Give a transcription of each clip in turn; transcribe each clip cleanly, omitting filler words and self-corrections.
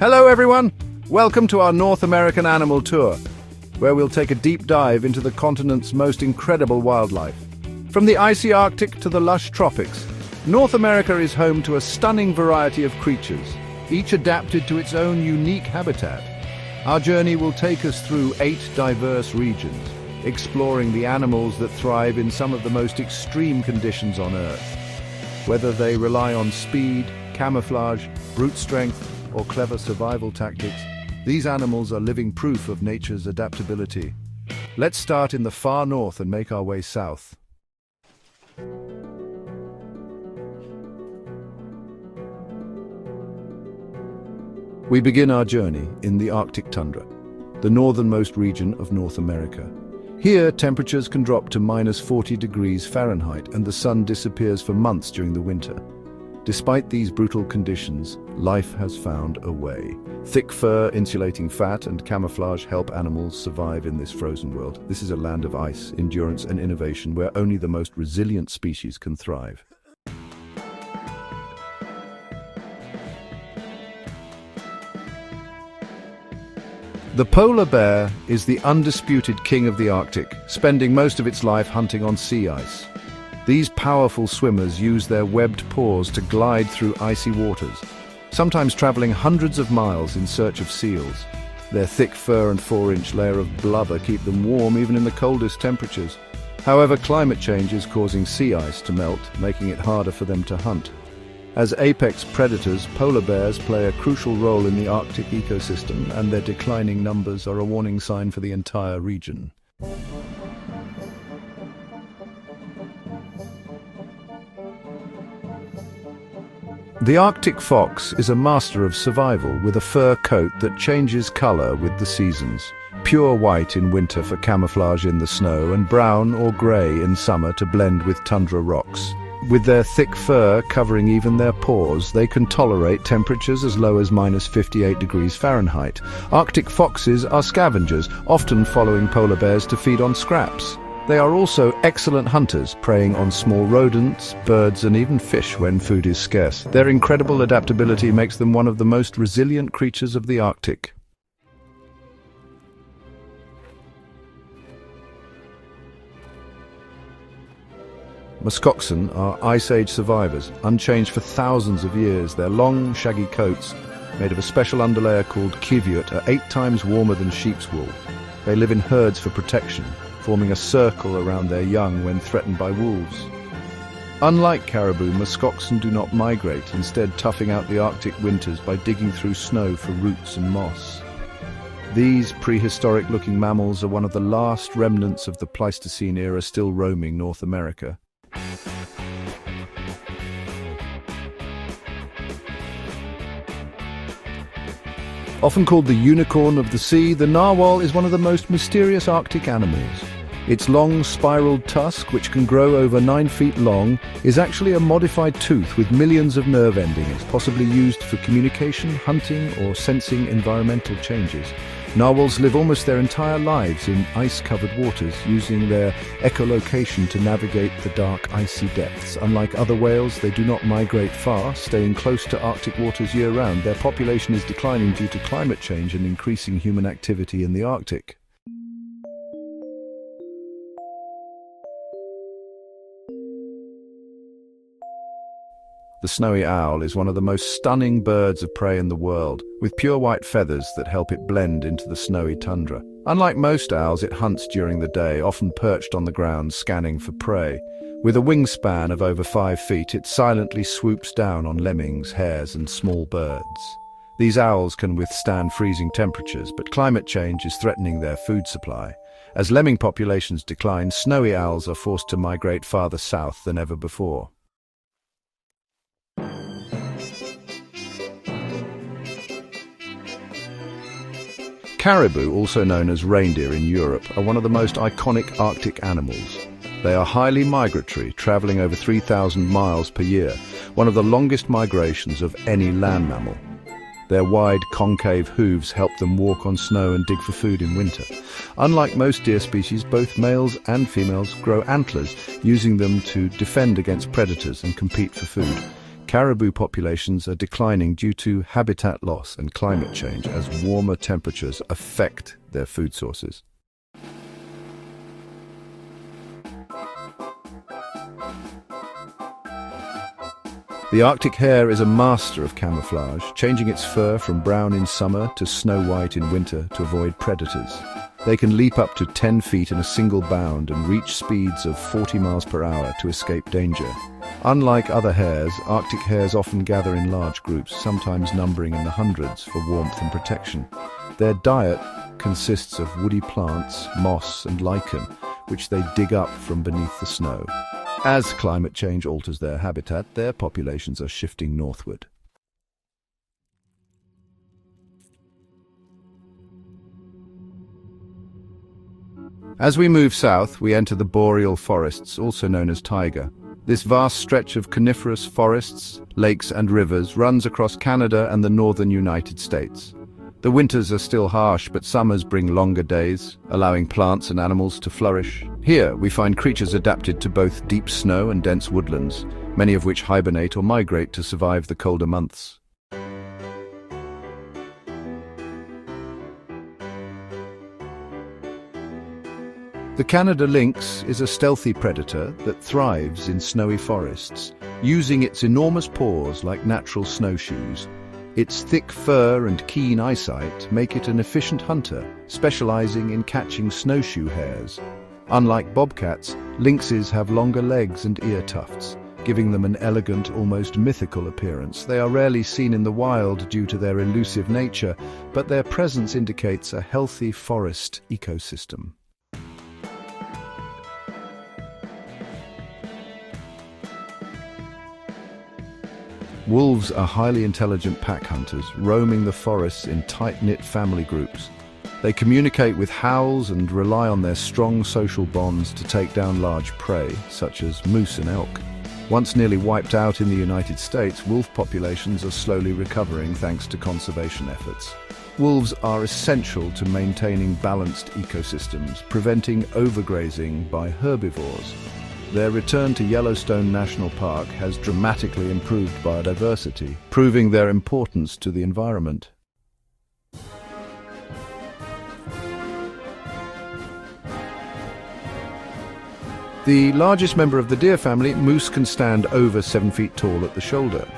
Hello everyone! Welcome to our North American animal tour, where we'll take a deep dive into the continent's most incredible wildlife. From the icy Arctic to the lush tropics, North America is home to a stunning variety of creatures, each adapted to its own unique habitat. Our journey will take us through 8 diverse regions, exploring the animals that thrive in some of the most extreme conditions on Earth. Whether they rely on speed, camouflage, brute strength, or clever survival tactics, these animals are living proof of nature's adaptability. Let's start in the far north and make our way south. We begin our journey in the Arctic tundra, the northernmost region of North America. Here, temperatures can drop to -40 degrees Fahrenheit and the sun disappears for months during the winter. Despite these brutal conditions, life has found a way. Thick fur, insulating fat, and camouflage help animals survive in this frozen world. This is a land of ice, endurance, and innovation where only the most resilient species can thrive. The polar bear is the undisputed king of the Arctic, spending most of its life hunting on sea ice. These powerful swimmers use their webbed paws to glide through icy waters, sometimes traveling hundreds of miles in search of seals. Their thick fur and 4-inch layer of blubber keep them warm even in the coldest temperatures. However, climate change is causing sea ice to melt, making it harder for them to hunt. As apex predators, polar bears play a crucial role in the Arctic ecosystem, and their declining numbers are a warning sign for the entire region. The Arctic fox is a master of survival with a fur coat that changes color with the seasons. Pure white in winter for camouflage in the snow, and brown or gray in summer to blend with tundra rocks. With their thick fur covering even their paws, they can tolerate temperatures as low as -58 degrees Fahrenheit. Arctic foxes are scavengers, often following polar bears to feed on scraps. They are also excellent hunters, preying on small rodents, birds, and even fish when food is scarce. Their incredible adaptability makes them one of the most resilient creatures of the Arctic. Muskoxen are Ice Age survivors, unchanged for thousands of years. Their long, shaggy coats, made of a special underlayer called kiviut, are 8 times warmer than sheep's wool. They live in herds for protection, forming a circle around their young when threatened by wolves. Unlike caribou, muskoxen do not migrate, instead toughing out the Arctic winters by digging through snow for roots and moss. These prehistoric-looking mammals are one of the last remnants of the Pleistocene era still roaming North America. Often called the unicorn of the sea, the narwhal is one of the most mysterious Arctic animals. Its long, spiraled tusk, which can grow over 9 feet long, is actually a modified tooth with millions of nerve endings, possibly used for communication, hunting, or sensing environmental changes. Narwhals live almost their entire lives in ice-covered waters, using their echolocation to navigate the dark, icy depths. Unlike other whales, they do not migrate far, staying close to Arctic waters year-round. Their population is declining due to climate change and increasing human activity in the Arctic. The snowy owl is one of the most stunning birds of prey in the world, with pure white feathers that help it blend into the snowy tundra. Unlike most owls, it hunts during the day, often perched on the ground scanning for prey. With a wingspan of over 5 feet, it silently swoops down on lemmings, hares, and small birds. These owls can withstand freezing temperatures, but climate change is threatening their food supply. As lemming populations decline, snowy owls are forced to migrate farther south than ever before. Caribou, also known as reindeer in Europe, are one of the most iconic Arctic animals. They are highly migratory, traveling over 3,000 miles per year, one of the longest migrations of any land mammal. Their wide, concave hooves help them walk on snow and dig for food in winter. Unlike most deer species, both males and females grow antlers, using them to defend against predators and compete for food. Caribou populations are declining due to habitat loss and climate change as warmer temperatures affect their food sources. The Arctic hare is a master of camouflage, changing its fur from brown in summer to snow white in winter to avoid predators. They can leap up to 10 feet in a single bound and reach speeds of 40 miles per hour to escape danger. Unlike other hares, Arctic hares often gather in large groups, sometimes numbering in the hundreds for warmth and protection. Their diet consists of woody plants, moss and lichen, which they dig up from beneath the snow. As climate change alters their habitat, their populations are shifting northward. As we move south, we enter the boreal forests, also known as taiga. This vast stretch of coniferous forests, lakes and rivers runs across Canada and the northern United States. The winters are still harsh, but summers bring longer days, allowing plants and animals to flourish. Here, we find creatures adapted to both deep snow and dense woodlands, many of which hibernate or migrate to survive the colder months. The Canada lynx is a stealthy predator that thrives in snowy forests, using its enormous paws like natural snowshoes. Its thick fur and keen eyesight make it an efficient hunter, specializing in catching snowshoe hares. Unlike bobcats, lynxes have longer legs and ear tufts, giving them an elegant, almost mythical appearance. They are rarely seen in the wild due to their elusive nature, but their presence indicates a healthy forest ecosystem. Wolves are highly intelligent pack hunters, roaming the forests in tight-knit family groups. They communicate with howls and rely on their strong social bonds to take down large prey, such as moose and elk. Once nearly wiped out in the United States, wolf populations are slowly recovering thanks to conservation efforts. Wolves are essential to maintaining balanced ecosystems, preventing overgrazing by herbivores. Their return to Yellowstone National Park has dramatically improved biodiversity, proving their importance to the environment. The largest member of the deer family, moose, can stand over 7 feet tall at the shoulder.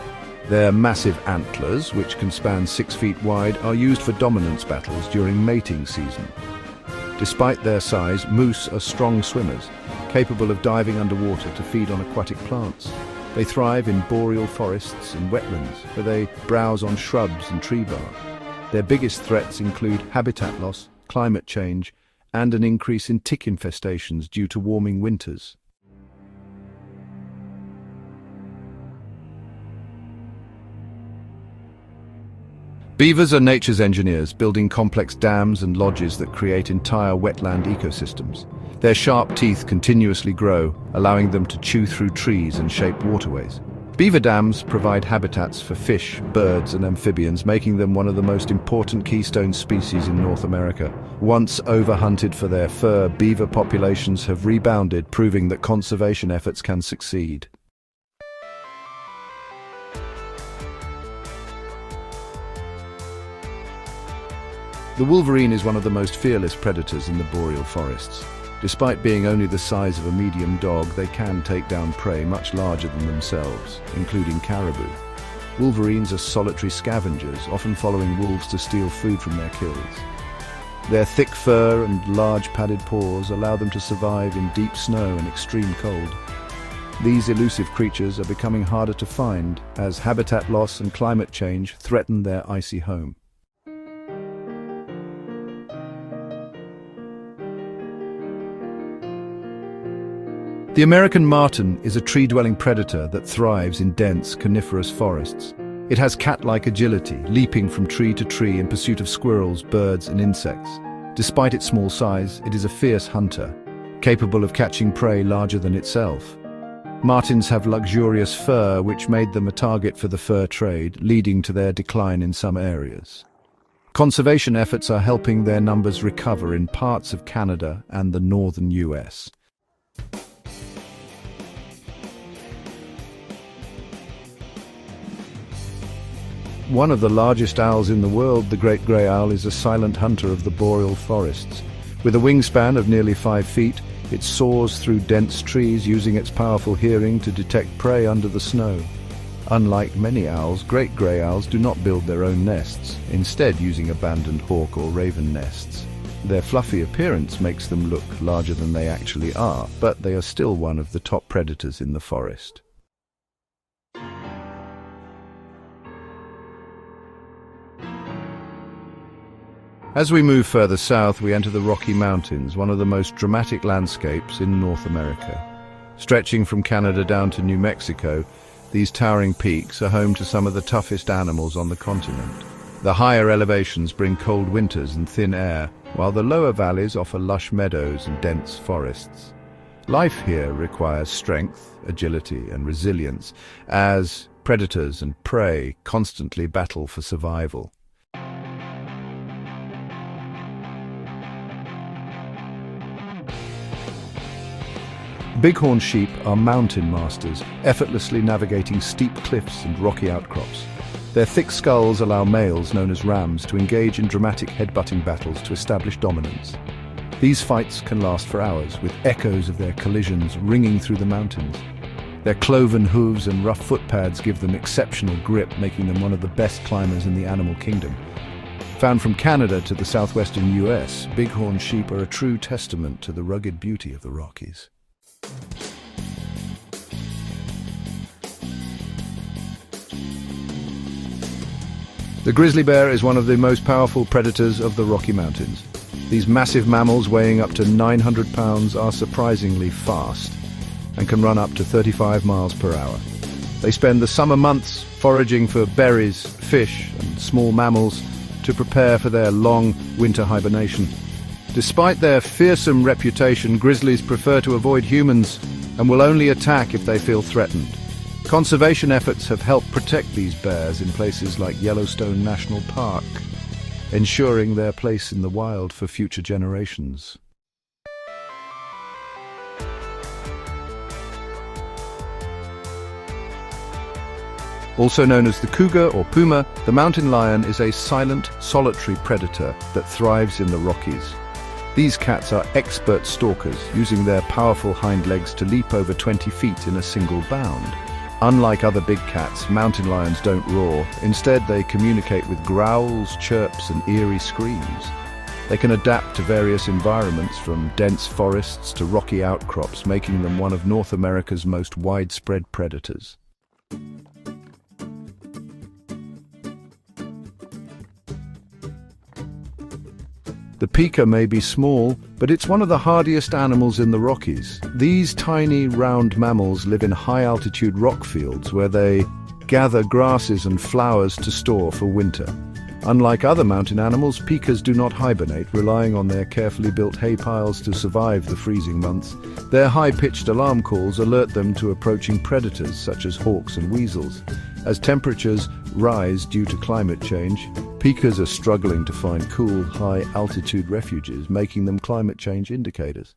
Their massive antlers, which can span 6 feet wide, are used for dominance battles during mating season. Despite their size, moose are strong swimmers, capable of diving underwater to feed on aquatic plants. They thrive in boreal forests and wetlands, where they browse on shrubs and tree bark. Their biggest threats include habitat loss, climate change, and an increase in tick infestations due to warming winters. Beavers are nature's engineers, building complex dams and lodges that create entire wetland ecosystems. Their sharp teeth continuously grow, allowing them to chew through trees and shape waterways. Beaver dams provide habitats for fish, birds, and amphibians, making them one of the most important keystone species in North America. Once overhunted for their fur, beaver populations have rebounded, proving that conservation efforts can succeed. The wolverine is one of the most fearless predators in the boreal forests. Despite being only the size of a medium dog, they can take down prey much larger than themselves, including caribou. Wolverines are solitary scavengers, often following wolves to steal food from their kills. Their thick fur and large padded paws allow them to survive in deep snow and extreme cold. These elusive creatures are becoming harder to find as habitat loss and climate change threaten their icy home. The American marten is a tree-dwelling predator that thrives in dense, coniferous forests. It has cat-like agility, leaping from tree to tree in pursuit of squirrels, birds, and insects. Despite its small size, it is a fierce hunter, capable of catching prey larger than itself. Martens have luxurious fur, which made them a target for the fur trade, leading to their decline in some areas. Conservation efforts are helping their numbers recover in parts of Canada and the northern US. One of the largest owls in the world, the great grey owl is a silent hunter of the boreal forests. With a wingspan of nearly 5 feet, it soars through dense trees using its powerful hearing to detect prey under the snow. Unlike many owls, great grey owls do not build their own nests, instead using abandoned hawk or raven nests. Their fluffy appearance makes them look larger than they actually are, but they are still one of the top predators in the forest. As we move further south, we enter the Rocky Mountains, one of the most dramatic landscapes in North America. Stretching from Canada down to New Mexico, these towering peaks are home to some of the toughest animals on the continent. The higher elevations bring cold winters and thin air, while the lower valleys offer lush meadows and dense forests. Life here requires strength, agility, and resilience, as predators and prey constantly battle for survival. Bighorn sheep are mountain masters, effortlessly navigating steep cliffs and rocky outcrops. Their thick skulls allow males, known as rams, to engage in dramatic head-butting battles to establish dominance. These fights can last for hours, with echoes of their collisions ringing through the mountains. Their cloven hooves and rough footpads give them exceptional grip, making them one of the best climbers in the animal kingdom. Found from Canada to the southwestern US, bighorn sheep are a true testament to the rugged beauty of the Rockies. The grizzly bear is one of the most powerful predators of the Rocky Mountains. These massive mammals, weighing up to 900 pounds, are surprisingly fast and can run up to 35 miles per hour. They spend the summer months foraging for berries, fish, and small mammals to prepare for their long winter hibernation. Despite their fearsome reputation, grizzlies prefer to avoid humans and will only attack if they feel threatened. Conservation efforts have helped protect these bears in places like Yellowstone National Park, ensuring their place in the wild for future generations. Also known as the cougar or puma, the mountain lion is a silent, solitary predator that thrives in the Rockies. These cats are expert stalkers, using their powerful hind legs to leap over 20 feet in a single bound. Unlike other big cats, mountain lions don't roar. Instead, they communicate with growls, chirps, and eerie screams. They can adapt to various environments, from dense forests to rocky outcrops, making them one of North America's most widespread predators. The pika may be small, but it's one of the hardiest animals in the Rockies. These tiny, round mammals live in high-altitude rock fields where they gather grasses and flowers to store for winter. Unlike other mountain animals, pikas do not hibernate, relying on their carefully built hay piles to survive the freezing months. Their high-pitched alarm calls alert them to approaching predators such as hawks and weasels. As temperatures rise due to climate change, pikas are struggling to find cool, high-altitude refuges, making them climate change indicators.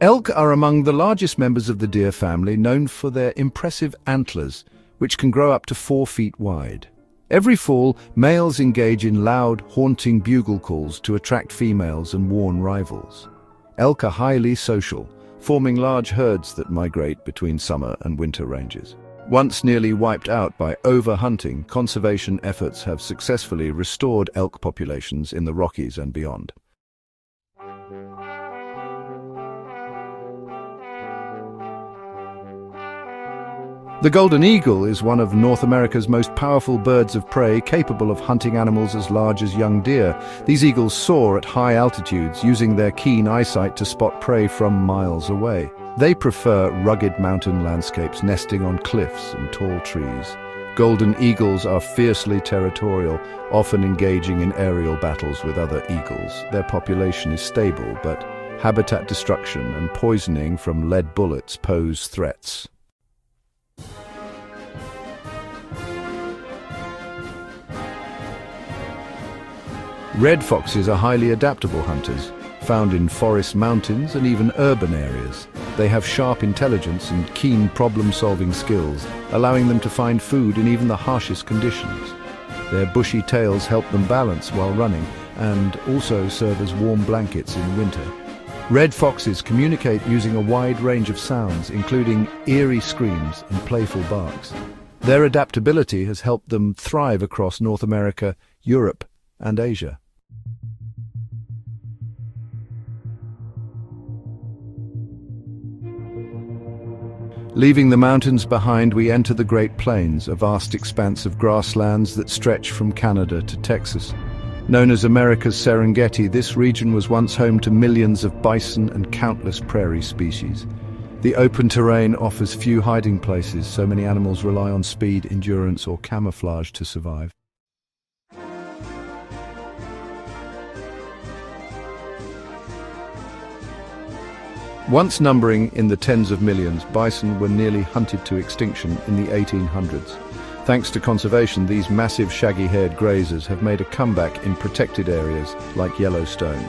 Elk are among the largest members of the deer family, known for their impressive antlers, which can grow up to 4 feet wide. Every fall, males engage in loud, haunting bugle calls to attract females and warn rivals. Elk are highly social, forming large herds that migrate between summer and winter ranges. Once nearly wiped out by overhunting, conservation efforts have successfully restored elk populations in the Rockies and beyond. The golden eagle is one of North America's most powerful birds of prey, capable of hunting animals as large as young deer. These eagles soar at high altitudes, using their keen eyesight to spot prey from miles away. They prefer rugged mountain landscapes, nesting on cliffs and tall trees. Golden eagles are fiercely territorial, often engaging in aerial battles with other eagles. Their population is stable, but habitat destruction and poisoning from lead bullets pose threats. Red foxes are highly adaptable hunters. found in forests, mountains, and even urban areas. They have sharp intelligence and keen problem-solving skills, allowing them to find food in even the harshest conditions. Their bushy tails help them balance while running and also serve as warm blankets in winter. Red foxes communicate using a wide range of sounds, including eerie screams and playful barks. Their adaptability has helped them thrive across North America, Europe, and Asia. Leaving the mountains behind, we enter the Great Plains, a vast expanse of grasslands that stretch from Canada to Texas. Known as America's Serengeti, this region was once home to millions of bison and countless prairie species. The open terrain offers few hiding places, so many animals rely on speed, endurance, or camouflage to survive. Once numbering in the tens of millions, bison were nearly hunted to extinction in the 1800s. Thanks to conservation, these massive shaggy-haired grazers have made a comeback in protected areas like Yellowstone.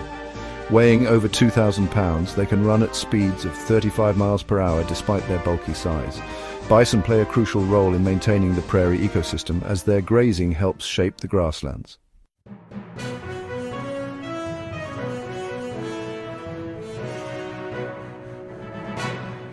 Weighing over 2,000 pounds, they can run at speeds of 35 miles per hour despite their bulky size. Bison play a crucial role in maintaining the prairie ecosystem as their grazing helps shape the grasslands.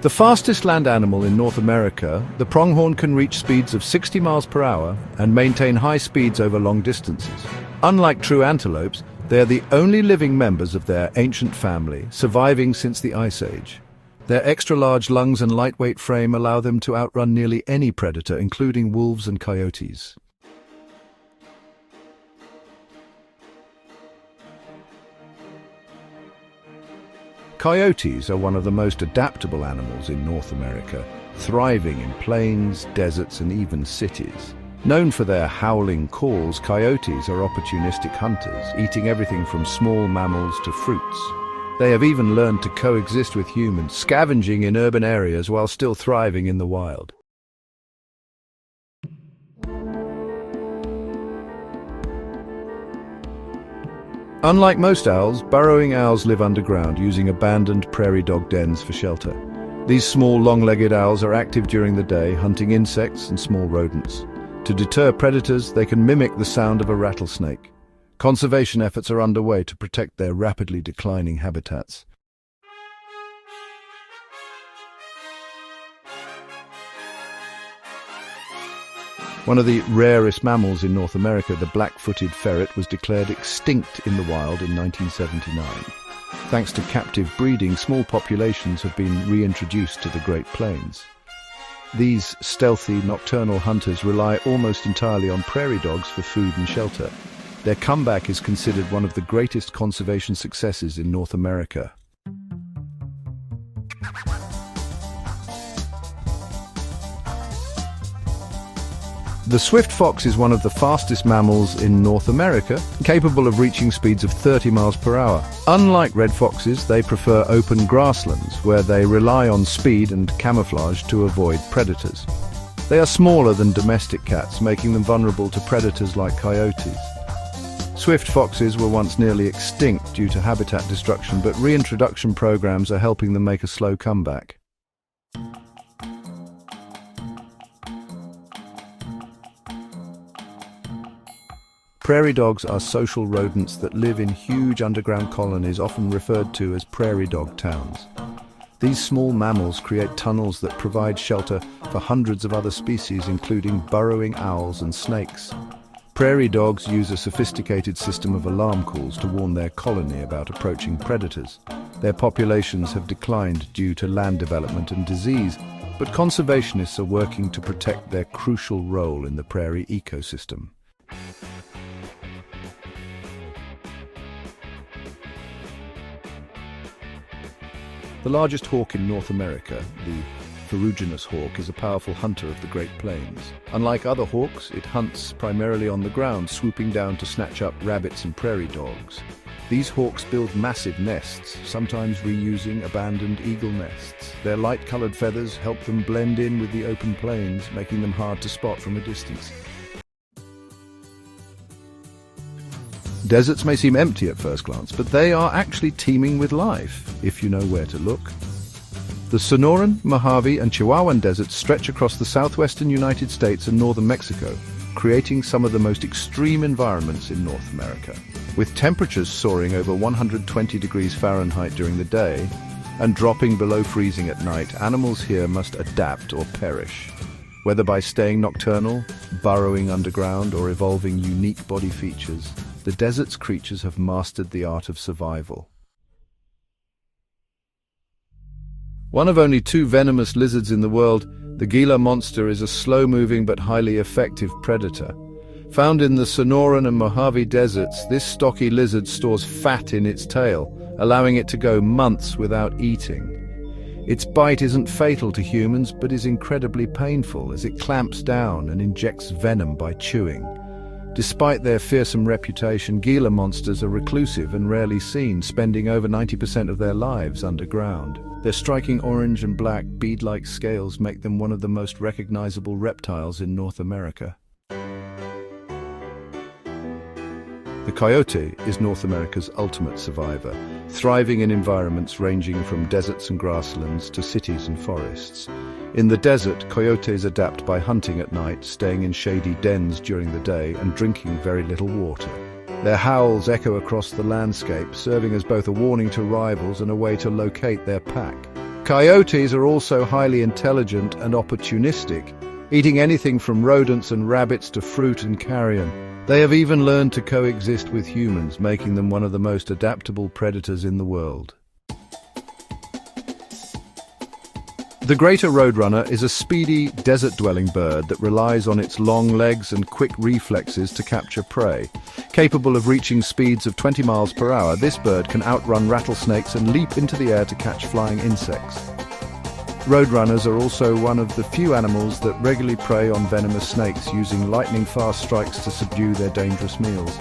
The fastest land animal in North America, the pronghorn can reach speeds of 60 miles per hour and maintain high speeds over long distances. Unlike true antelopes, they are the only living members of their ancient family, surviving since the Ice Age. Their extra-large lungs and lightweight frame allow them to outrun nearly any predator, including wolves and coyotes. Coyotes are one of the most adaptable animals in North America, thriving in plains, deserts, and even cities. Known for their howling calls, coyotes are opportunistic hunters, eating everything from small mammals to fruits. They have even learned to coexist with humans, scavenging in urban areas while still thriving in the wild. Unlike most owls, burrowing owls live underground, using abandoned prairie dog dens for shelter. These small, long-legged owls are active during the day, hunting insects and small rodents. To deter predators, they can mimic the sound of a rattlesnake. Conservation efforts are underway to protect their rapidly declining habitats. One of the rarest mammals in North America, the black-footed ferret, was declared extinct in the wild in 1979. Thanks to captive breeding, small populations have been reintroduced to the Great Plains. These stealthy, nocturnal hunters rely almost entirely on prairie dogs for food and shelter. Their comeback is considered one of the greatest conservation successes in North America. The swift fox is one of the fastest mammals in North America, capable of reaching speeds of 30 miles per hour. Unlike red foxes, they prefer open grasslands, where they rely on speed and camouflage to avoid predators. They are smaller than domestic cats, making them vulnerable to predators like coyotes. Swift foxes were once nearly extinct due to habitat destruction, but reintroduction programs are helping them make a slow comeback. Prairie dogs are social rodents that live in huge underground colonies, often referred to as prairie dog towns. These small mammals create tunnels that provide shelter for hundreds of other species, including burrowing owls and snakes. Prairie dogs use a sophisticated system of alarm calls to warn their colony about approaching predators. Their populations have declined due to land development and disease, but conservationists are working to protect their crucial role in the prairie ecosystem. The largest hawk in North America, the ferruginous hawk, is a powerful hunter of the Great Plains. Unlike other hawks, it hunts primarily on the ground, swooping down to snatch up rabbits and prairie dogs. These hawks build massive nests, sometimes reusing abandoned eagle nests. Their light-colored feathers help them blend in with the open plains, making them hard to spot from a distance. Deserts may seem empty at first glance, but they are actually teeming with life, if you know where to look. The Sonoran, Mojave, and Chihuahuan deserts stretch across the southwestern United States and northern Mexico, creating some of the most extreme environments in North America. With temperatures soaring over 120 degrees Fahrenheit during the day and dropping below freezing at night, animals here must adapt or perish. Whether by staying nocturnal, burrowing underground, or evolving unique body features, the desert's creatures have mastered the art of survival. One of only 2 venomous lizards in the world, the Gila monster is a slow-moving but highly effective predator. Found in the Sonoran and Mojave deserts, this stocky lizard stores fat in its tail, allowing it to go months without eating. Its bite isn't fatal to humans, but is incredibly painful as it clamps down and injects venom by chewing. Despite their fearsome reputation, Gila monsters are reclusive and rarely seen, spending over 90% of their lives underground. Their striking orange and black, bead-like scales make them one of the most recognizable reptiles in North America. The coyote is North America's ultimate survivor, thriving in environments ranging from deserts and grasslands to cities and forests. In the desert, coyotes adapt by hunting at night, staying in shady dens during the day, and drinking very little water. Their howls echo across the landscape, serving as both a warning to rivals and a way to locate their pack. Coyotes are also highly intelligent and opportunistic, eating anything from rodents and rabbits to fruit and carrion. They have even learned to coexist with humans, making them one of the most adaptable predators in the world. The greater roadrunner is a speedy, desert-dwelling bird that relies on its long legs and quick reflexes to capture prey. Capable of reaching speeds of 20 miles per hour, this bird can outrun rattlesnakes and leap into the air to catch flying insects. Roadrunners are also one of the few animals that regularly prey on venomous snakes, using lightning-fast strikes to subdue their dangerous meals.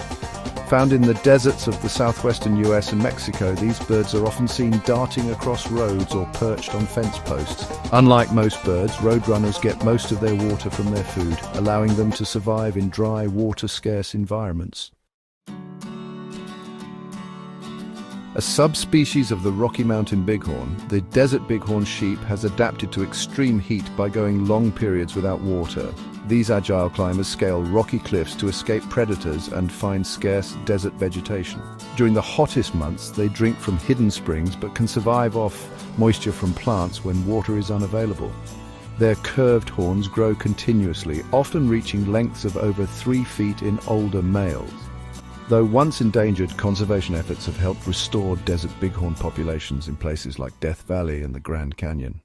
Found in the deserts of the southwestern US and Mexico, these birds are often seen darting across roads or perched on fence posts. Unlike most birds, roadrunners get most of their water from their food, allowing them to survive in dry, water-scarce environments. A subspecies of the Rocky Mountain bighorn, the desert bighorn sheep has adapted to extreme heat by going long periods without water. These agile climbers scale rocky cliffs to escape predators and find scarce desert vegetation. During the hottest months, they drink from hidden springs but can survive off moisture from plants when water is unavailable. Their curved horns grow continuously, often reaching lengths of over 3 feet in older males. Though once endangered, conservation efforts have helped restore desert bighorn populations in places like Death Valley and the Grand Canyon.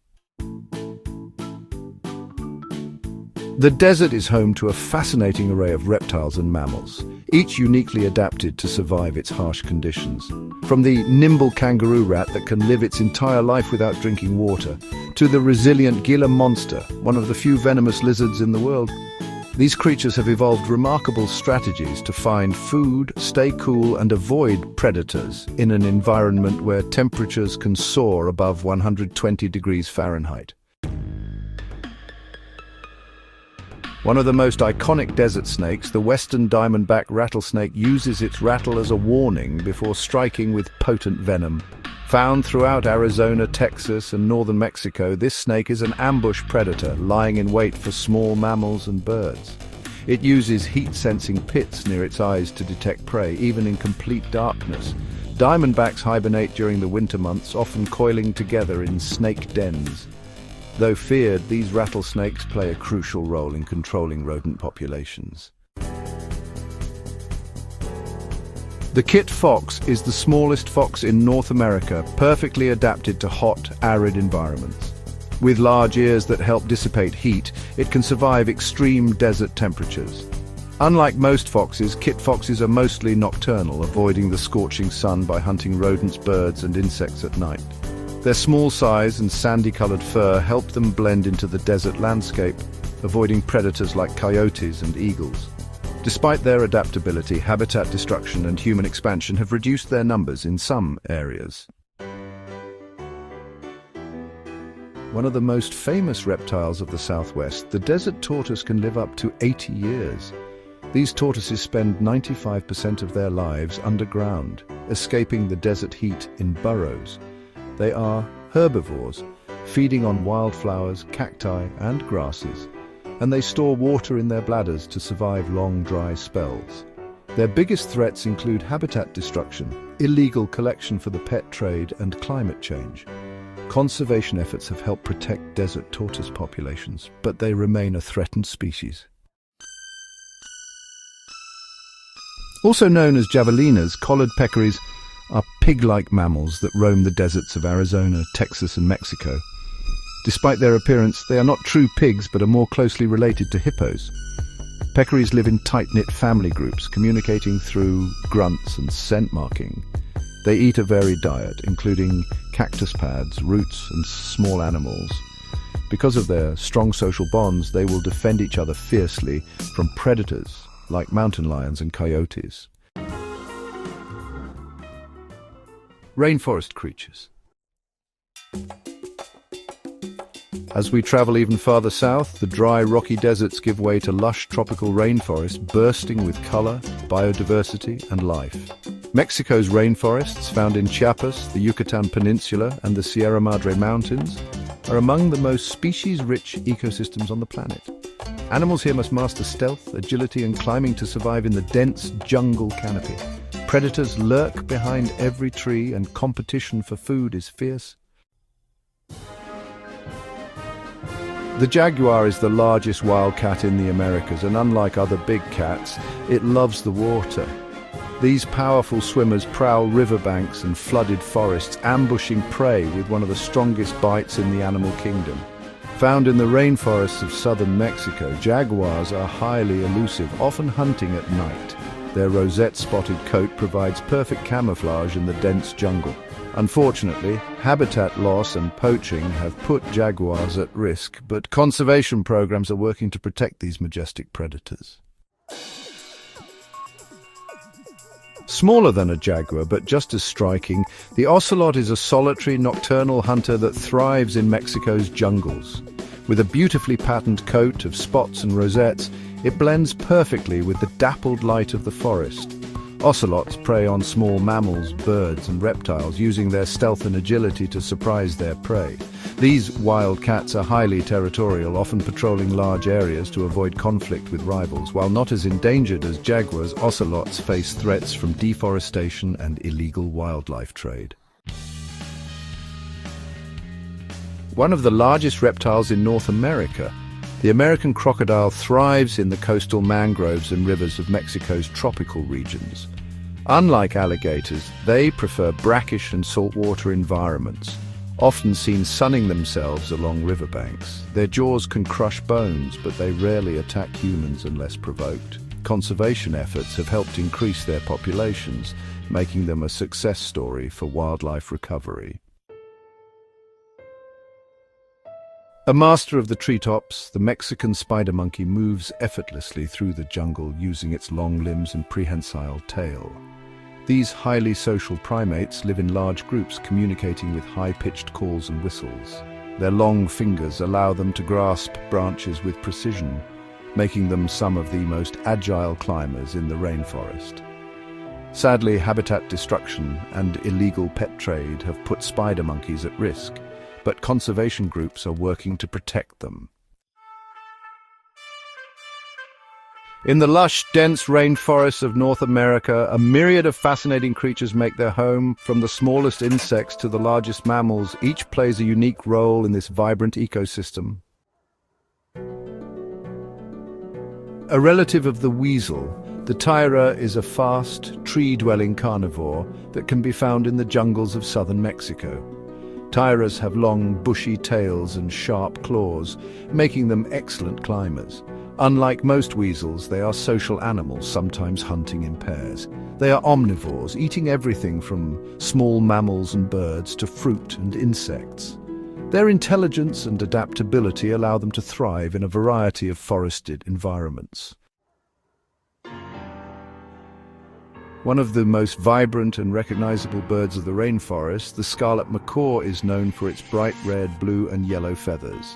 The desert is home to a fascinating array of reptiles and mammals, each uniquely adapted to survive its harsh conditions. From the nimble kangaroo rat that can live its entire life without drinking water, to the resilient Gila monster, one of the few venomous lizards in the world, these creatures have evolved remarkable strategies to find food, stay cool, and avoid predators in an environment where temperatures can soar above 120 degrees Fahrenheit. One of the most iconic desert snakes, the western diamondback rattlesnake, uses its rattle as a warning before striking with potent venom. Found throughout Arizona, Texas, and northern Mexico, this snake is an ambush predator, lying in wait for small mammals and birds. It uses heat-sensing pits near its eyes to detect prey, even in complete darkness. Diamondbacks hibernate during the winter months, often coiling together in snake dens. Though feared, these rattlesnakes play a crucial role in controlling rodent populations. The kit fox is the smallest fox in North America, perfectly adapted to hot, arid environments. With large ears that help dissipate heat, it can survive extreme desert temperatures. Unlike most foxes, kit foxes are mostly nocturnal, avoiding the scorching sun by hunting rodents, birds, and insects at night. Their small size and sandy-colored fur help them blend into the desert landscape, avoiding predators like coyotes and eagles. Despite their adaptability, habitat destruction and human expansion have reduced their numbers in some areas. One of the most famous reptiles of the Southwest, the desert tortoise can live up to 80 years. These tortoises spend 95% of their lives underground, escaping the desert heat in burrows. They are herbivores, feeding on wildflowers, cacti, and grasses, and they store water in their bladders to survive long dry spells. Their biggest threats include habitat destruction, illegal collection for the pet trade, and climate change. Conservation efforts have helped protect desert tortoise populations, but they remain a threatened species. Also known as javelinas, collared peccaries are pig-like mammals that roam the deserts of Arizona, Texas, and Mexico. Despite their appearance, they are not true pigs but are more closely related to hippos. Peccaries live in tight-knit family groups, communicating through grunts and scent marking. They eat a varied diet, including cactus pads, roots, and small animals. Because of their strong social bonds, they will defend each other fiercely from predators like mountain lions and coyotes. Rainforest creatures. As we travel even farther south, the dry, rocky deserts give way to lush tropical rainforests bursting with color, biodiversity, and life. Mexico's rainforests, found in Chiapas, the Yucatan Peninsula, and the Sierra Madre Mountains, are among the most species-rich ecosystems on the planet. Animals here must master stealth, agility, and climbing to survive in the dense jungle canopy. Predators lurk behind every tree, and competition for food is fierce. The jaguar is the largest wild cat in the Americas, and unlike other big cats, it loves the water. These powerful swimmers prowl riverbanks and flooded forests, ambushing prey with one of the strongest bites in the animal kingdom. Found in the rainforests of southern Mexico, jaguars are highly elusive, often hunting at night. Their rosette-spotted coat provides perfect camouflage in the dense jungle. Unfortunately, habitat loss and poaching have put jaguars at risk, but conservation programs are working to protect these majestic predators. Smaller than a jaguar, but just as striking, the ocelot is a solitary nocturnal hunter that thrives in Mexico's jungles. With a beautifully patterned coat of spots and rosettes, it blends perfectly with the dappled light of the forest. Ocelots prey on small mammals, birds, and reptiles, using their stealth and agility to surprise their prey. These wild cats are highly territorial, often patrolling large areas to avoid conflict with rivals. While not as endangered as jaguars, ocelots face threats from deforestation and illegal wildlife trade. One of the largest reptiles in North America, the American crocodile thrives in the coastal mangroves and rivers of Mexico's tropical regions. Unlike alligators, they prefer brackish and saltwater environments, often seen sunning themselves along riverbanks. Their jaws can crush bones, but they rarely attack humans unless provoked. Conservation efforts have helped increase their populations, making them a success story for wildlife recovery. A master of the treetops, the Mexican spider monkey moves effortlessly through the jungle using its long limbs and prehensile tail. These highly social primates live in large groups, communicating with high-pitched calls and whistles. Their long fingers allow them to grasp branches with precision, making them some of the most agile climbers in the rainforest. Sadly, habitat destruction and illegal pet trade have put spider monkeys at risk, but conservation groups are working to protect them. In the lush, dense rainforests of North America, a myriad of fascinating creatures make their home. From the smallest insects to the largest mammals, each plays a unique role in this vibrant ecosystem. A relative of the weasel, the taira is a fast, tree-dwelling carnivore that can be found in the jungles of southern Mexico. Tairas have long, bushy tails and sharp claws, making them excellent climbers. Unlike most weasels, they are social animals, sometimes hunting in pairs. They are omnivores, eating everything from small mammals and birds to fruit and insects. Their intelligence and adaptability allow them to thrive in a variety of forested environments. One of the most vibrant and recognizable birds of the rainforest, the scarlet macaw is known for its bright red, blue, and yellow feathers.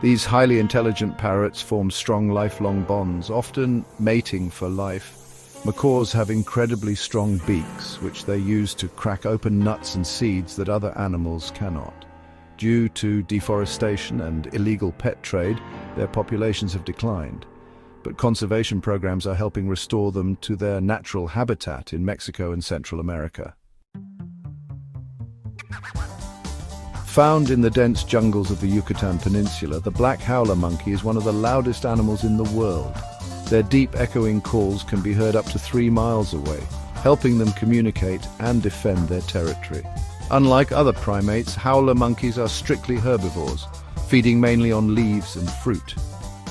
These highly intelligent parrots form strong lifelong bonds, often mating for life. Macaws have incredibly strong beaks, which they use to crack open nuts and seeds that other animals cannot. Due to deforestation and illegal pet trade, their populations have declined, but conservation programs are helping restore them to their natural habitat in Mexico and Central America. Found in the dense jungles of the Yucatan Peninsula, the black howler monkey is one of the loudest animals in the world. Their deep echoing calls can be heard up to 3 miles away, helping them communicate and defend their territory. Unlike other primates, howler monkeys are strictly herbivores, feeding mainly on leaves and fruit.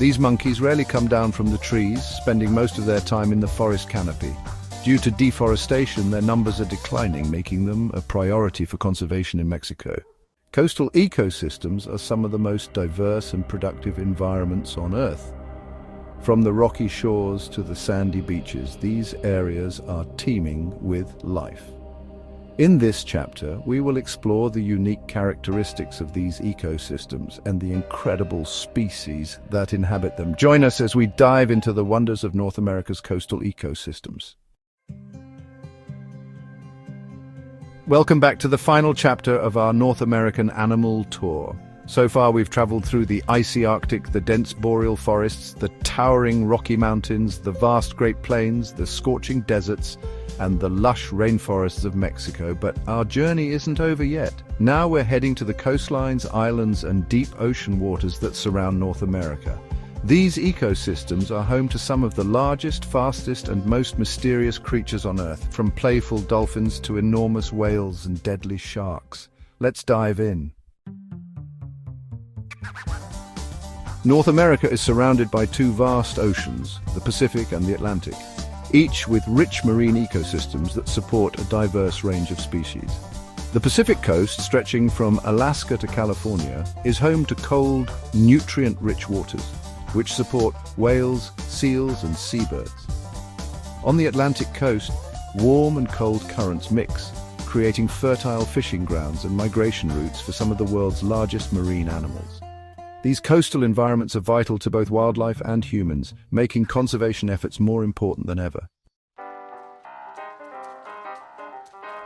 These monkeys rarely come down from the trees, spending most of their time in the forest canopy. Due to deforestation, their numbers are declining, making them a priority for conservation in Mexico. Coastal ecosystems are some of the most diverse and productive environments on Earth. From the rocky shores to the sandy beaches, these areas are teeming with life. In this chapter, we will explore the unique characteristics of these ecosystems and the incredible species that inhabit them. Join us as we dive into the wonders of North America's coastal ecosystems. Welcome back to the final chapter of our North American animal tour. So far we've traveled through the icy Arctic, the dense boreal forests, the towering Rocky Mountains, the vast Great Plains, the scorching deserts, and the lush rainforests of Mexico. But our journey isn't over yet. Now we're heading to the coastlines, islands, and deep ocean waters that surround North America. These ecosystems are home to some of the largest, fastest, and most mysterious creatures on Earth, from playful dolphins to enormous whales and deadly sharks. Let's dive in. North America is surrounded by 2 vast oceans, the Pacific and the Atlantic, each with rich marine ecosystems that support a diverse range of species. The Pacific coast, stretching from Alaska to California, is home to cold, nutrient-rich waters, which support whales, seals, and seabirds. On the Atlantic coast, warm and cold currents mix, creating fertile fishing grounds and migration routes for some of the world's largest marine animals. These coastal environments are vital to both wildlife and humans, making conservation efforts more important than ever.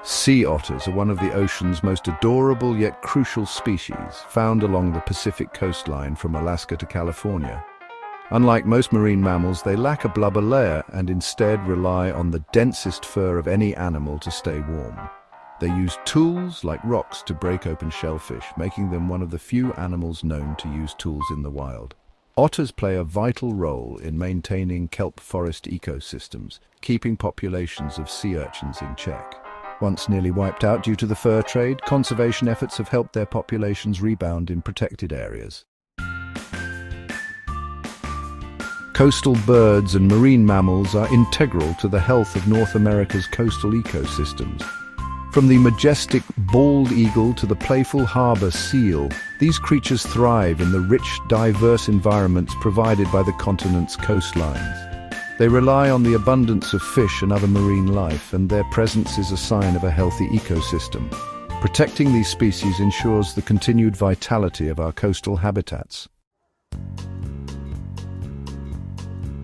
Sea otters are one of the ocean's most adorable yet crucial species, found along the Pacific coastline from Alaska to California. Unlike most marine mammals, they lack a blubber layer and instead rely on the densest fur of any animal to stay warm. They use tools like rocks to break open shellfish, making them one of the few animals known to use tools in the wild. Otters play a vital role in maintaining kelp forest ecosystems, keeping populations of sea urchins in check. Once nearly wiped out due to the fur trade, conservation efforts have helped their populations rebound in protected areas. Coastal birds and marine mammals are integral to the health of North America's coastal ecosystems. From the majestic bald eagle to the playful harbor seal, these creatures thrive in the rich, diverse environments provided by the continent's coastlines. They rely on the abundance of fish and other marine life, and their presence is a sign of a healthy ecosystem. Protecting these species ensures the continued vitality of our coastal habitats.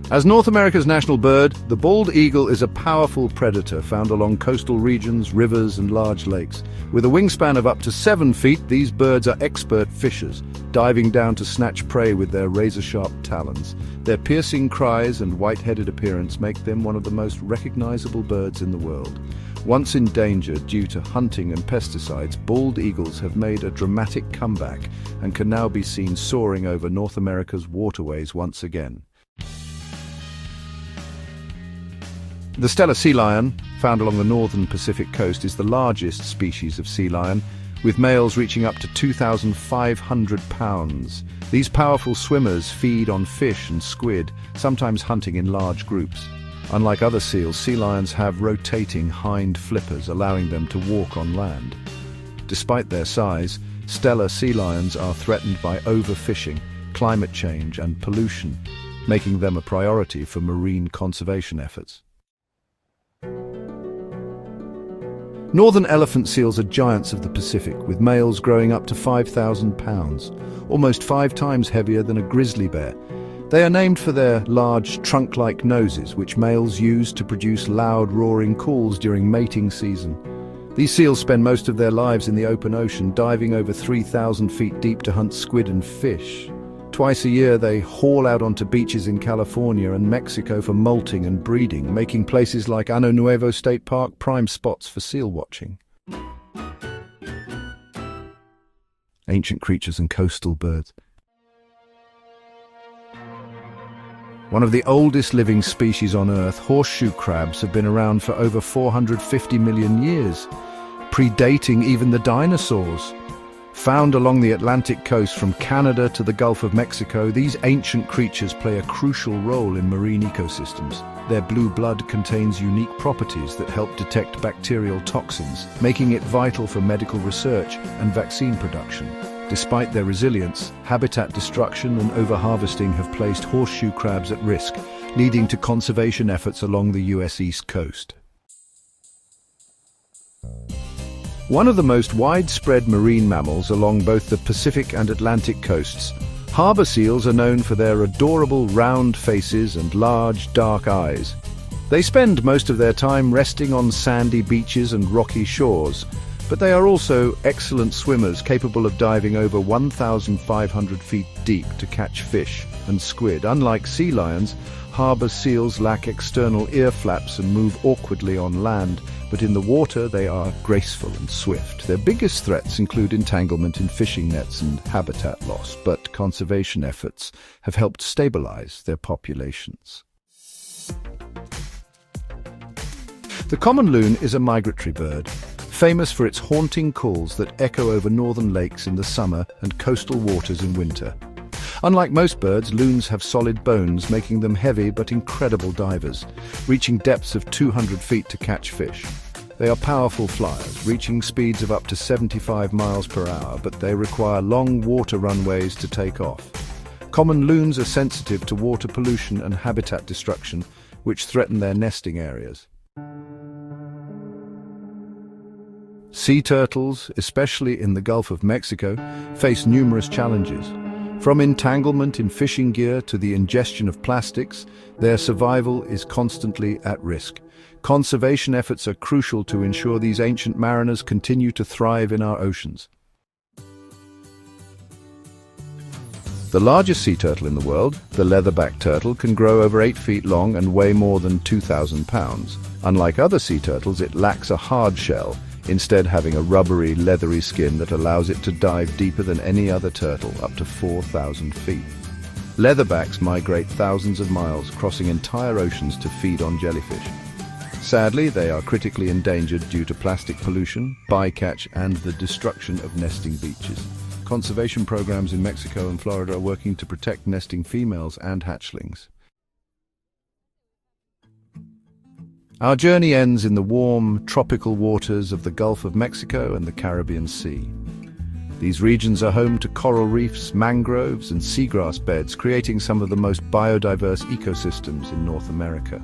As North America's national bird, the bald eagle is a powerful predator found along coastal regions, rivers, and large lakes. With a wingspan of up to 7 feet, these birds are expert fishers, diving down to snatch prey with their razor-sharp talons. Their piercing cries and white-headed appearance make them one of the most recognizable birds in the world. Once endangered due to hunting and pesticides, bald eagles have made a dramatic comeback and can now be seen soaring over North America's waterways once again. The Steller sea lion, found along the northern Pacific coast, is the largest species of sea lion, with males reaching up to 2,500 pounds. These powerful swimmers feed on fish and squid, sometimes hunting in large groups. Unlike other seals, sea lions have rotating hind flippers, allowing them to walk on land. Despite their size, Steller sea lions are threatened by overfishing, climate change, and pollution, making them a priority for marine conservation efforts. Northern elephant seals are giants of the Pacific, with males growing up to 5,000 pounds, almost 5 times heavier than a grizzly bear. They are named for their large, trunk-like noses, which males use to produce loud, roaring calls during mating season. These seals spend most of their lives in the open ocean, diving over 3,000 feet deep to hunt squid and fish. Twice a year, they haul out onto beaches in California and Mexico for molting and breeding, making places like Ano Nuevo State Park prime spots for seal watching. Ancient creatures and coastal birds. One of the oldest living species on Earth, horseshoe crabs have been around for over 450 million years, predating even the dinosaurs. Found along the Atlantic coast from Canada to the Gulf of Mexico, these ancient creatures play a crucial role in marine ecosystems. Their blue blood contains unique properties that help detect bacterial toxins, making it vital for medical research and vaccine production. Despite their resilience, habitat destruction and overharvesting have placed horseshoe crabs at risk, leading to conservation efforts along the US East Coast. One of the most widespread marine mammals along both the Pacific and Atlantic coasts, harbor seals are known for their adorable round faces and large, dark eyes. They spend most of their time resting on sandy beaches and rocky shores, but they are also excellent swimmers, capable of diving over 1,500 feet deep to catch fish and squid. Unlike sea lions, harbor seals lack external ear flaps and move awkwardly on land, but in the water they are graceful and swift. Their biggest threats include entanglement in fishing nets and habitat loss, but conservation efforts have helped stabilize their populations. The common loon is a migratory bird, famous for its haunting calls that echo over northern lakes in the summer and coastal waters in winter. Unlike most birds, loons have solid bones, making them heavy but incredible divers, reaching depths of 200 feet to catch fish. They are powerful flyers, reaching speeds of up to 75 miles per hour, but they require long water runways to take off. Common loons are sensitive to water pollution and habitat destruction, which threaten their nesting areas. Sea turtles, especially in the Gulf of Mexico, face numerous challenges. From entanglement in fishing gear to the ingestion of plastics, their survival is constantly at risk. Conservation efforts are crucial to ensure these ancient mariners continue to thrive in our oceans. The largest sea turtle in the world, the leatherback turtle, can grow over 8 feet long and weigh more than 2,000 pounds. Unlike other sea turtles, it lacks a hard shell, instead having a rubbery, leathery skin that allows it to dive deeper than any other turtle, up to 4,000 feet. Leatherbacks migrate thousands of miles, crossing entire oceans to feed on jellyfish. Sadly, they are critically endangered due to plastic pollution, bycatch, and the destruction of nesting beaches. Conservation programs in Mexico and Florida are working to protect nesting females and hatchlings. Our journey ends in the warm, tropical waters of the Gulf of Mexico and the Caribbean Sea. These regions are home to coral reefs, mangroves, and seagrass beds, creating some of the most biodiverse ecosystems in North America.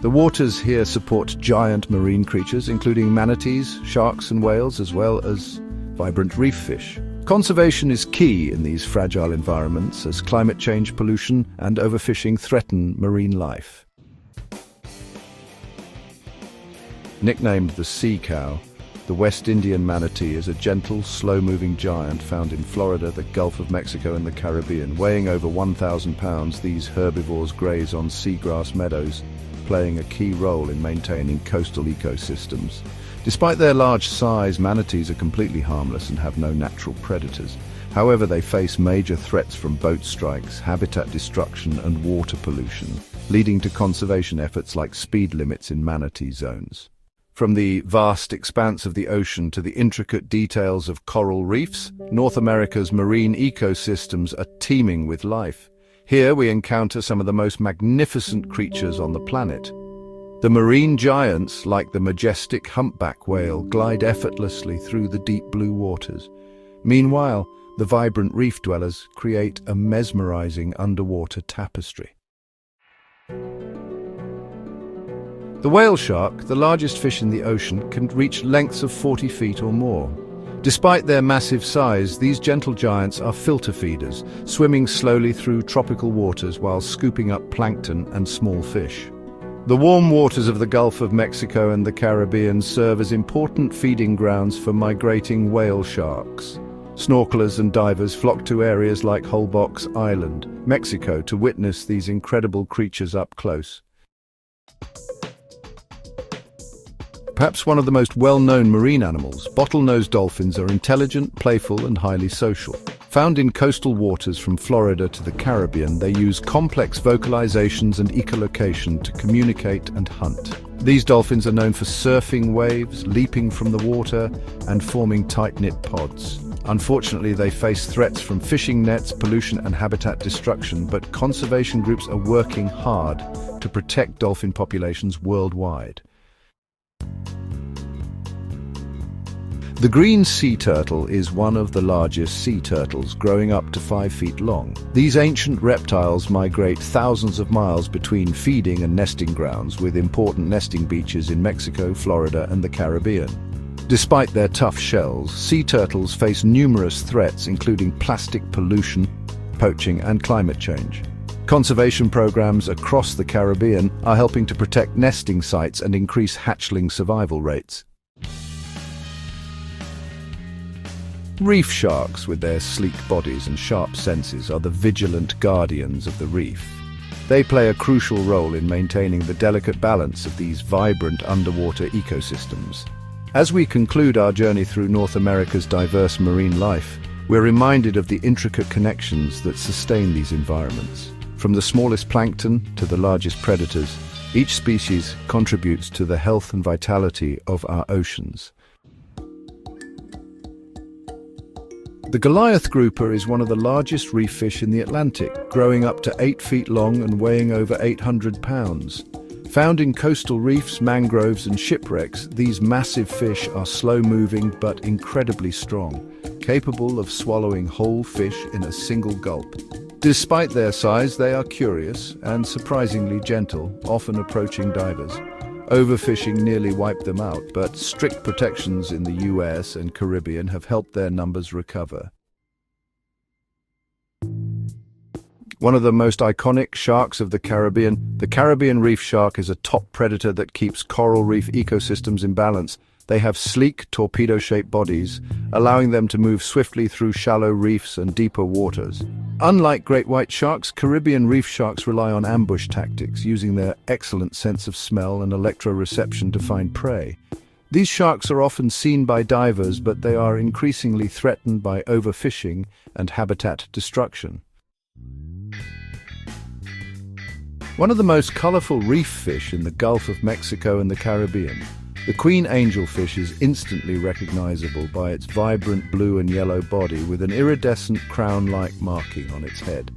The waters here support giant marine creatures, including manatees, sharks, and whales, as well as vibrant reef fish. Conservation is key in these fragile environments, as climate change, pollution, and overfishing threaten marine life. Nicknamed the sea cow, the West Indian manatee is a gentle, slow-moving giant found in Florida, the Gulf of Mexico, and the Caribbean. Weighing over 1,000 pounds, these herbivores graze on seagrass meadows, playing a key role in maintaining coastal ecosystems. Despite their large size, manatees are completely harmless and have no natural predators. However, they face major threats from boat strikes, habitat destruction, and water pollution, leading to conservation efforts like speed limits in manatee zones. From the vast expanse of the ocean to the intricate details of coral reefs, North America's marine ecosystems are teeming with life. Here we encounter some of the most magnificent creatures on the planet. The marine giants, like the majestic humpback whale, glide effortlessly through the deep blue waters. Meanwhile, the vibrant reef dwellers create a mesmerizing underwater tapestry. The whale shark, the largest fish in the ocean, can reach lengths of 40 feet or more. Despite their massive size, these gentle giants are filter feeders, swimming slowly through tropical waters while scooping up plankton and small fish. The warm waters of the Gulf of Mexico and the Caribbean serve as important feeding grounds for migrating whale sharks. Snorkelers and divers flock to areas like Holbox Island, Mexico, to witness these incredible creatures up close. Perhaps one of the most well-known marine animals, bottlenose dolphins are intelligent, playful, and highly social. Found in coastal waters from Florida to the Caribbean, they use complex vocalizations and echolocation to communicate and hunt. These dolphins are known for surfing waves, leaping from the water, and forming tight-knit pods. Unfortunately, they face threats from fishing nets, pollution, and habitat destruction, but conservation groups are working hard to protect dolphin populations worldwide. The green sea turtle is one of the largest sea turtles, growing up to 5 feet long. These ancient reptiles migrate thousands of miles between feeding and nesting grounds, with important nesting beaches in Mexico, Florida, and the Caribbean. Despite their tough shells, sea turtles face numerous threats, including plastic pollution, poaching, and climate change. Conservation programs across the Caribbean are helping to protect nesting sites and increase hatchling survival rates. Reef sharks, with their sleek bodies and sharp senses, are the vigilant guardians of the reef. They play a crucial role in maintaining the delicate balance of these vibrant underwater ecosystems. As we conclude our journey through North America's diverse marine life, we're reminded of the intricate connections that sustain these environments. From the smallest plankton to the largest predators, each species contributes to the health and vitality of our oceans. The Goliath grouper is one of the largest reef fish in the Atlantic, growing up to 8 feet long and weighing over 800 pounds. Found in coastal reefs, mangroves, and shipwrecks, these massive fish are slow-moving but incredibly strong, capable of swallowing whole fish in a single gulp. Despite their size, they are curious and surprisingly gentle, often approaching divers. Overfishing nearly wiped them out, but strict protections in the US and Caribbean have helped their numbers recover. One of the most iconic sharks of the Caribbean reef shark is a top predator that keeps coral reef ecosystems in balance. They have sleek, torpedo-shaped bodies, allowing them to move swiftly through shallow reefs and deeper waters. Unlike great white sharks, Caribbean reef sharks rely on ambush tactics, using their excellent sense of smell and electroreception to find prey. These sharks are often seen by divers, but they are increasingly threatened by overfishing and habitat destruction. One of the most colorful reef fish in the Gulf of Mexico and the Caribbean, the queen angelfish is instantly recognizable by its vibrant blue and yellow body with an iridescent crown-like marking on its head.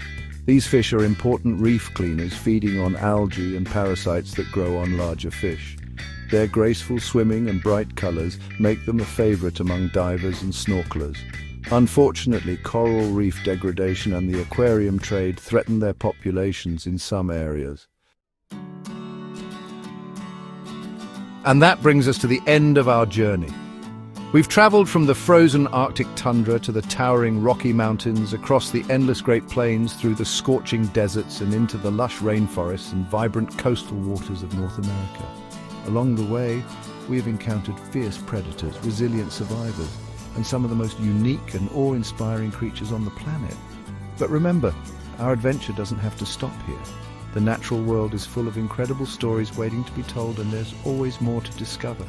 These fish are important reef cleaners, feeding on algae and parasites that grow on larger fish. Their graceful swimming and bright colors make them a favorite among divers and snorkelers. Unfortunately, coral reef degradation and the aquarium trade threaten their populations in some areas. And that brings us to the end of our journey. We've traveled from the frozen Arctic tundra to the towering Rocky Mountains, across the endless Great Plains, through the scorching deserts, and into the lush rainforests and vibrant coastal waters of North America. Along the way, we have encountered fierce predators, resilient survivors, and some of the most unique and awe-inspiring creatures on the planet. But remember, our adventure doesn't have to stop here. The natural world is full of incredible stories waiting to be told, and there's always more to discover.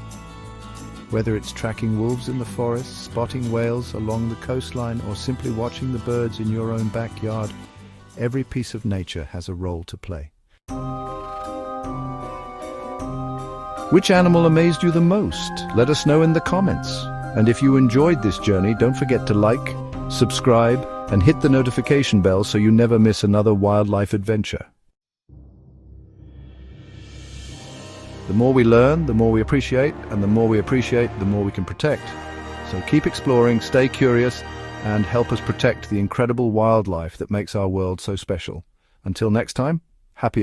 Whether it's tracking wolves in the forest, spotting whales along the coastline, or simply watching the birds in your own backyard, every piece of nature has a role to play. Which animal amazed you the most? Let us know in the comments. And if you enjoyed this journey, don't forget to like, subscribe, and hit the notification bell so you never miss another wildlife adventure. The more we learn, the more we appreciate, and the more we appreciate, the more we can protect. So keep exploring, stay curious, and help us protect the incredible wildlife that makes our world so special. Until next time, happy